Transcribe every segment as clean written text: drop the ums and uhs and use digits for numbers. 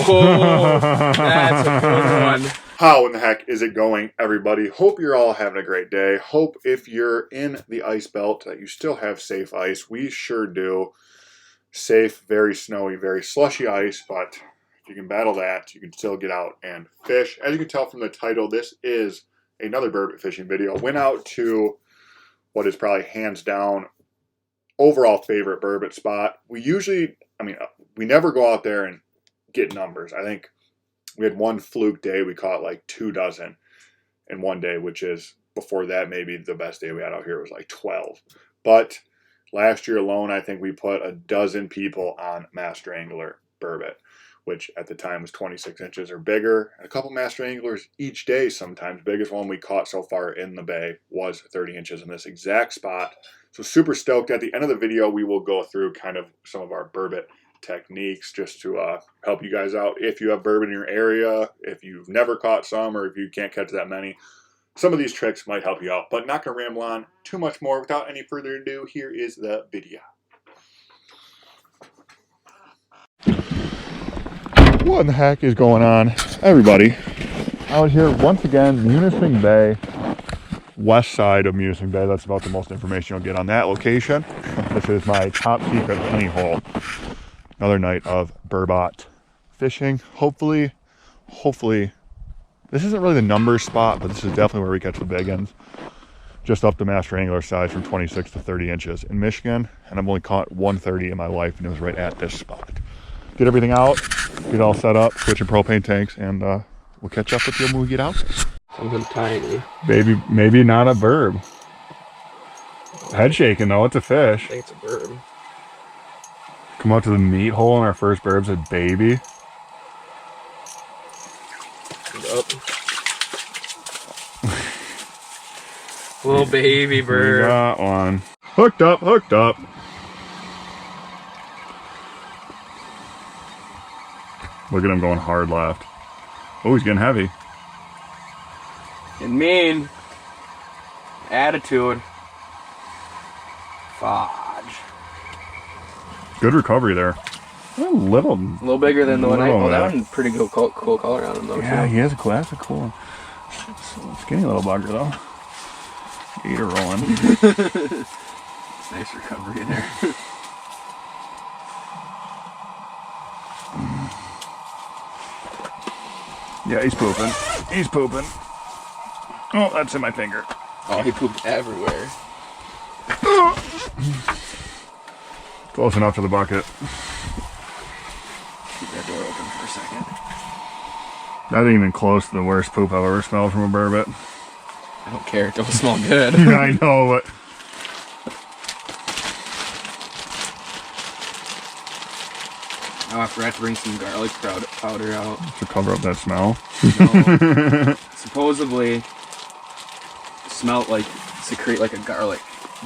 Oh, that's a good one. How in the heck is it going, everybody? Hope you're all having a great day. Hope if you're in the ice belt that you still have safe ice. We sure do. Safe, very snowy, very slushy ice, but if you can battle that, you can still get out and fish. As you can tell from the title, this is another burbot fishing video. Went out to what is probably hands down overall favorite burbot spot. We never go out there and get numbers. I think we had one fluke day. We caught like 24 in one day, which is, before that, maybe the best day we had out here was like 12. But last year alone, I think we put 12 people on master angler burbot, which at the time was 26 inches or bigger. And a couple master anglers each day sometimes. Biggest one we caught so far in the bay was 30 inches in this exact spot. So super stoked. At the end of the video, we will go through kind of some of our burbot techniques just to help you guys out. If you have burbot in your area, if you've never caught some, or if you can't catch that many, some of these tricks might help you out. But not going to ramble on too much more. Without any further ado, here is the video. What in the heck is going on, everybody? Out here once again, Munising Bay, west side of Munising Bay. That's about the most information you'll get on that location. This is my top secret honey hole. Another night of burbot fishing. Hopefully, this isn't really the numbers spot, but this is definitely where we catch the big ones. Just up the master angler size from 26 to 30 inches in Michigan, and I've only caught 130 in my life, and it was right at this spot. Get everything out, get all set up, switching propane tanks, and we'll catch up with you when we get out there. Something tiny. Baby, maybe not a burb. Head shaking though, it's a fish. I think it's a burb. Come out to the meat hole in our first burbs at baby. Little baby bird. We got one. Hooked up, hooked up. Look at him going hard left. Oh, he's getting heavy. And mean. Attitude. Fudge. Good recovery there. A little bigger than the one I... Oh, that one. one pretty cool color on him though. Yeah, too. he has a classic cool one. Skinny little bugger though. Gator rolling. Nice recovery there. Yeah, he's pooping. He's pooping. Oh, that's in my finger. Oh, he pooped everywhere. Close enough to the bucket. Keep that door open for a second. Not even close to the worst poop I've ever smelled from a burbot. I don't care. It don't smell good. I know, but... Oh, I forgot to bring some garlic powder out. To cover up that smell? No. Supposedly, smell like, secrete like a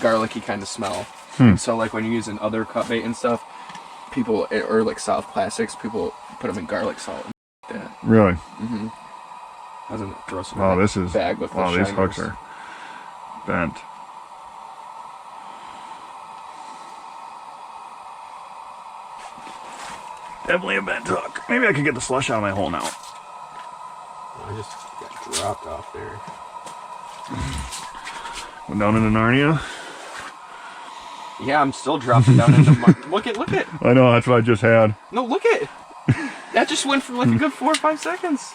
garlicky kind of smell. So like when you're using other cut bait and stuff, people, or like soft plastics, people put them in garlic salt and like that. Really? Mm-hmm. I was gonna throw some bag with wow, these hooks are bent. Definitely a bent hook. Maybe I can get the slush out of my hole now. I just got dropped off there. Went down into Narnia. Yeah, I'm still dropping down into look it. I know, that's what I just had. No, look it. That just went for like a good 4 or 5 seconds.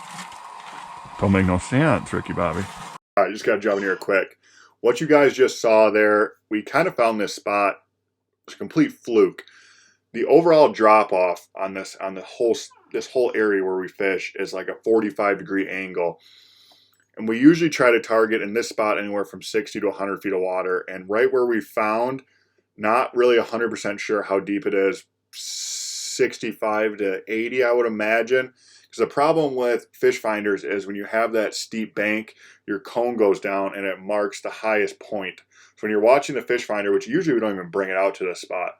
Don't make no sense, Ricky Bobby. All right, just got to jump in here quick. What you guys just saw there, we kind of found this spot. It's a complete fluke. The overall drop off on this whole area where we fish is like a 45-degree angle. And we usually try to target in this spot anywhere from 60 to 100 feet of water. And right where we found, not really 100% sure how deep it is, 65 to 80, I would imagine. Because the problem with fish finders is when you have that steep bank, your cone goes down and it marks the highest point. So when you're watching the fish finder, which usually we don't even bring it out to this spot,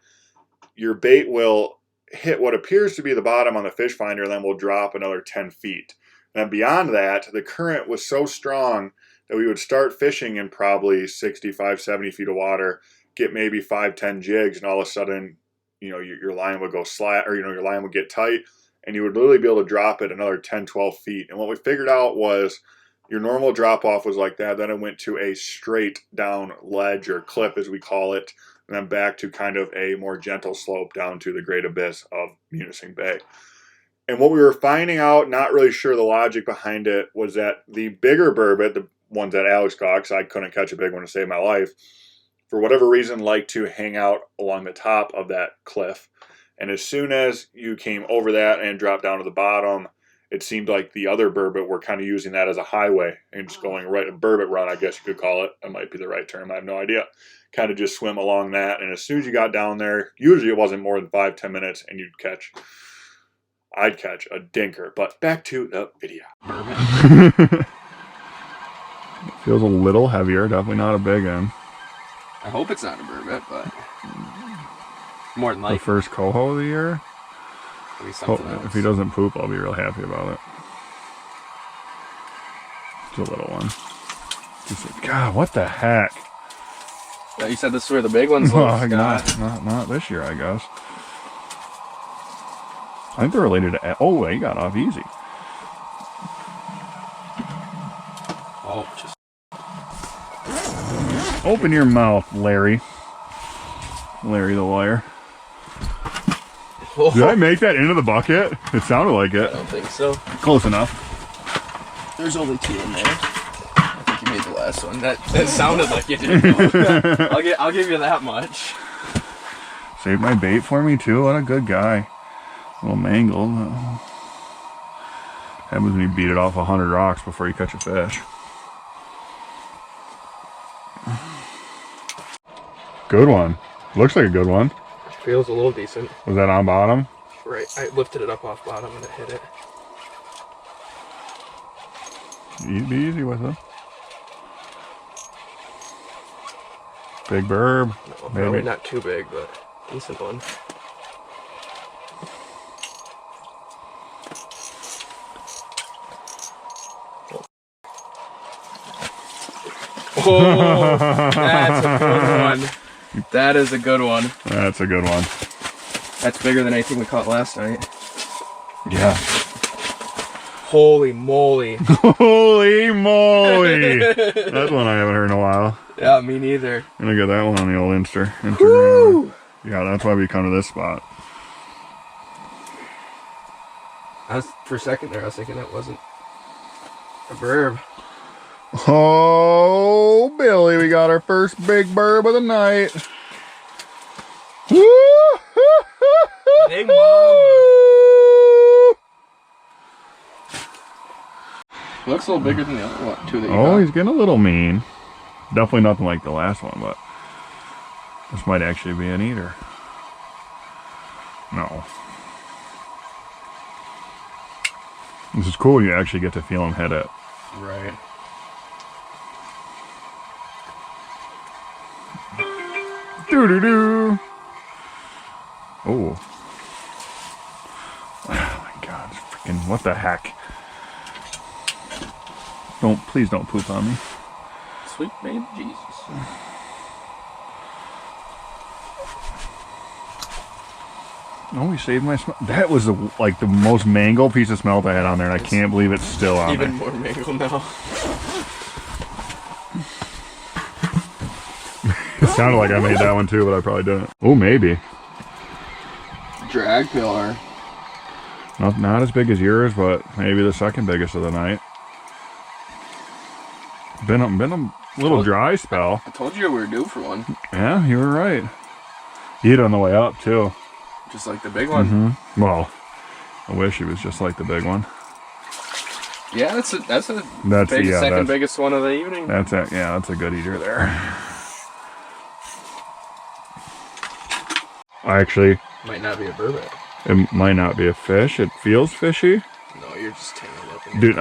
your bait will hit what appears to be the bottom on the fish finder and then will drop another 10 feet. And beyond that, the current was so strong that we would start fishing in probably 65, 70 feet of water, get maybe 5, 10 jigs, and all of a sudden, your line would go slack, or your line would get tight, and you would literally be able to drop it another 10, 12 feet. And what we figured out was your normal drop off was like that. Then it went to a straight down ledge or cliff, as we call it, and then back to kind of a more gentle slope down to the great abyss of Munising Bay. And what we were finding out, not really sure the logic behind it, was that the bigger burbot, the ones that Alex caught, because I couldn't catch a big one to save my life, for whatever reason, like to hang out along the top of that cliff. And as soon as you came over that and dropped down to the bottom, it seemed like the other burbot were kind of using that as a highway and just going right, a burbot run, I guess you could call it. That might be the right term. I have no idea. Kind of just swim along that. And as soon as you got down there, usually it wasn't more than 5-10 minutes, and I'd catch a dinker. But back to the video. Feels a little heavier. Definitely not a big one. I hope it's not a burbot, but more than likely. The first coho of the year. Maybe something else. If he doesn't poop, I'll be real happy about it. It's a little one. God, what the heck? Yeah, you said this is where the big ones live. Not this year, I guess. I think they're related to... Oh, he got off easy. Oh, just... Open your mouth, Larry. Larry the liar. Did I make that into the bucket? It sounded like it. I don't think so. Close enough. There's only 2 in there. I think you made the last one. That sounded like you did. I'll give you that much. Saved my bait for me too. What a good guy. A little mangled. Happens when you beat it off 100 rocks before you catch a fish. Good one. Looks like a good one. Feels a little decent. Was that on bottom? Right. I lifted it up off bottom and it hit it. You'd be easy with it. Big burb. No, probably not too big, but decent one. Oh, that's a good one. That is a good one. That's a good one. That's bigger than anything we caught last night. Yeah. Holy moly. Holy moly. That's one I haven't heard in a while. Yeah, me neither. I'm gonna get that one on the old Instagram. Woo! Yeah, that's why we come to this spot. For a second there, I was thinking that wasn't a burb. Oh, Billy, we got our first big burb of the night. Woo! Big mama. Looks a little bigger than the other one, too. He's getting a little mean. Definitely nothing like the last one, but this might actually be an eater. No. This is cool. You actually get to feel him hit it. Right. Doo-doo-doo. Oh. Oh my God. Freaking, what the heck? Please don't poop on me. Sweet baby Jesus. Oh, he saved my smelt. That was like the most mango piece of smelt I had on there, and I can't believe it's still on there. Even more mango now. It sounded like I made that one too, but I probably didn't. Oh, maybe. Drag pillar. Not as big as yours, but maybe the second biggest of the night. Been a little dry spell. I told you we were due for one. Yeah, you were right. You hit on the way up too. Just like the big one. Mm-hmm. Well, I wish he was just like the big one. Yeah, that's the second biggest one of the evening. That's a good eater there. Actually, might not be a burbot. It might not be a fish. It feels fishy. No, you're just taking it up. Dude,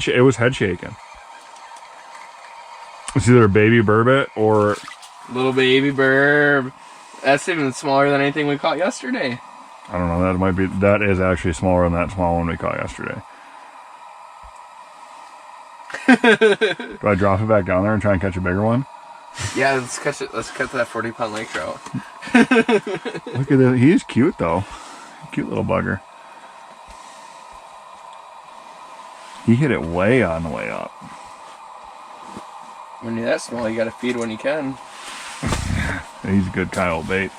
it was head shaking. It's either a baby burbot or little baby burb. That's even smaller than anything we caught yesterday. I don't know. That is actually smaller than that small one we caught yesterday. Do I drop it back down there and try and catch a bigger one? Yeah, let's catch it. Let's catch that 40-pound lake trout. Look at that. He's cute though. Cute little bugger. He hit it way on the way up. When you're that small, you gotta feed when you can. He's a good Kyle bait.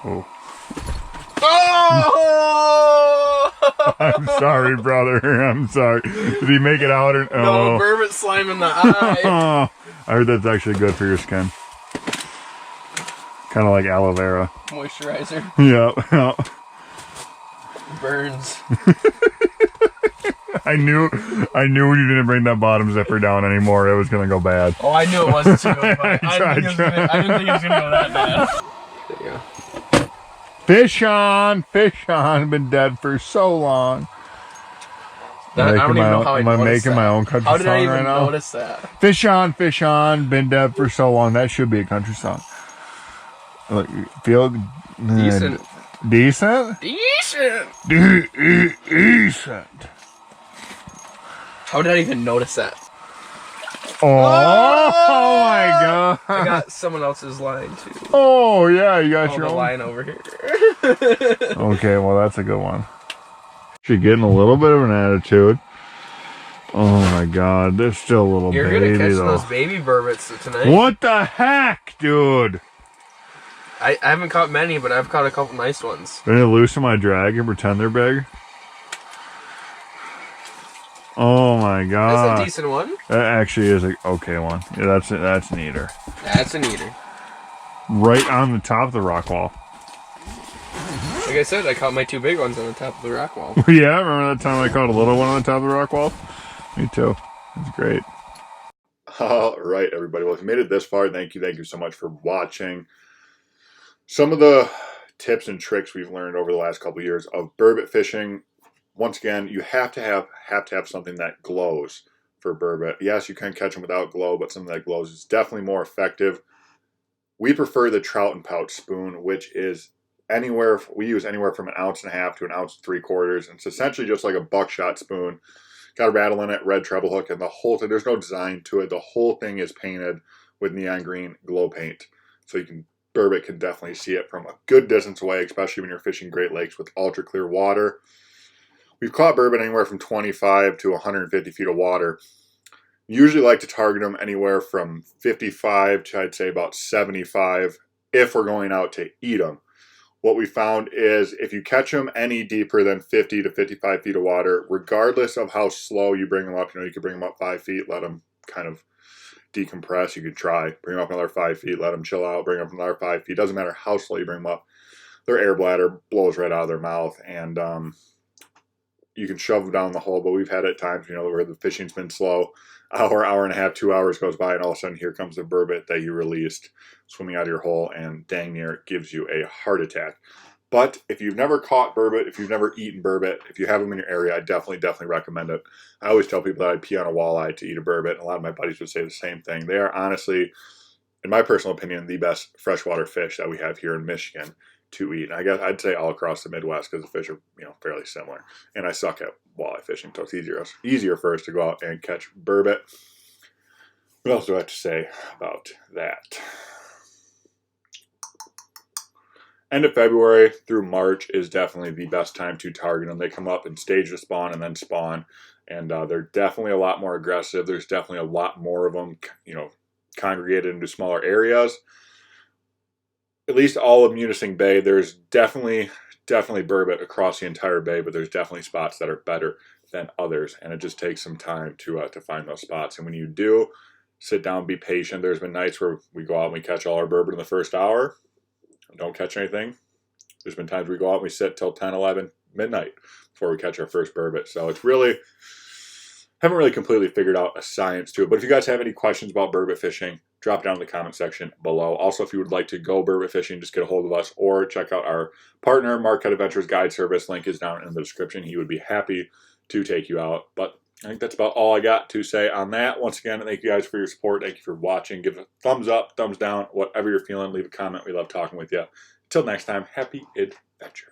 Oh. Oh! I'm sorry, brother. I'm sorry. Did he make it out or No, Burbot slime in the eye. I heard that's actually good for your skin. Kind of like aloe vera. Moisturizer. Yeah. Burns. I knew when you didn't bring that bottom zipper down anymore, it was gonna go bad. Oh, I knew it wasn't too good, but I didn't think it was gonna go that bad. There you go. Fish on. Been dead for so long. I don't even know how I Am I noticed making that. my own country How did song I even right now? notice that? Fish on, been dead for so long. That should be a country song. Look, feel Decent. Decent? Decent. Decent. How did I even notice that? Oh my god. I got someone else's line too. Oh yeah, you got your The own line over here. Okay, well that's a good one. She's getting a little bit of an attitude. Oh my god, they're still a little You're baby gonna catch though. those baby burbots tonight. What the heck, dude? I haven't caught many, but I've caught a couple nice ones. Gonna loosen my drag and pretend they're big. Oh my god. That's a decent one. That actually is a okay one. Yeah, that's an eater. That's an eater. Right on the top of the rock wall. Like I said, I caught my two big ones on the top of the rock wall. Yeah, remember that time I caught a little one on the top of the rock wall? Me too. That's great. All right, everybody. Well, if you made it this far, thank you so much for watching. Some of the tips and tricks we've learned over the last couple of years of burbot fishing. Once again, you have to have something that glows for burbot. Yes, you can catch them without glow, but something that glows is definitely more effective. We prefer the trout and pouch spoon, which is we use anywhere from 1.5 ounces to 1.75 ounces. And it's essentially just like a buckshot spoon. Got a rattle in it, red treble hook, and the whole thing, there's no design to it. The whole thing is painted with neon green glow paint. So burbot can definitely see it from a good distance away, especially when you're fishing Great Lakes with ultra clear water. We've caught burbot anywhere from 25 to 150 feet of water. Usually like to target them anywhere from 55 to I'd say about 75 if we're going out to eat them. What we found is if you catch them any deeper than 50 to 55 feet of water, regardless of how slow you bring them up, you could bring them up 5 feet, let them kind of decompress. You could try, bring them up another 5 feet, let them chill out, bring them up another 5 feet. Doesn't matter how slow you bring them up. Their air bladder blows right out of their mouth, and you can shove them down the hole. But we've had it at times, where the fishing's been slow. Hour and a half, 2 hours goes by, and all of a sudden here comes the burbot that you released swimming out of your hole, and dang near gives you a heart attack. But if you've never caught burbot, if you've never eaten burbot, if you have them in your area, I definitely recommend it. I always tell people that I'd pee on a walleye to eat a burbot, and a lot of my buddies would say the same thing. They are honestly, in my personal opinion, the best freshwater fish that we have here in Michigan to eat. And I guess I'd say all across the Midwest because the fish are fairly similar. And I suck at walleye fishing, so it's easier for us to go out and catch burbot. What else do I have to say about that? End of February through March is definitely the best time to target them. They come up and stage the spawn and then spawn, and they're definitely a lot more aggressive. There's definitely a lot more of them, congregated into smaller areas. At least all of Munising Bay, there's definitely burbot across the entire bay, but there's definitely spots that are better than others, and it just takes some time to find those spots. And when you do, sit down, be patient. There's been nights where we go out and we catch all our burbot in the first hour, don't catch anything. There's been times we go out and we sit till 10, 11, midnight before we catch our first burbot. So it's haven't really completely figured out a science to it. But if you guys have any questions about burbot fishing, drop down in the comment section below. Also, if you would like to go burbot fishing, just get a hold of us or check out our partner, Marquette Adventures Guide Service. Link is down in the description. He would be happy to take you out. But I think that's about all I got to say on that. Once again, thank you guys for your support. Thank you for watching. Give a thumbs up, thumbs down, whatever you're feeling. Leave a comment. We love talking with you. Until next time, happy adventures.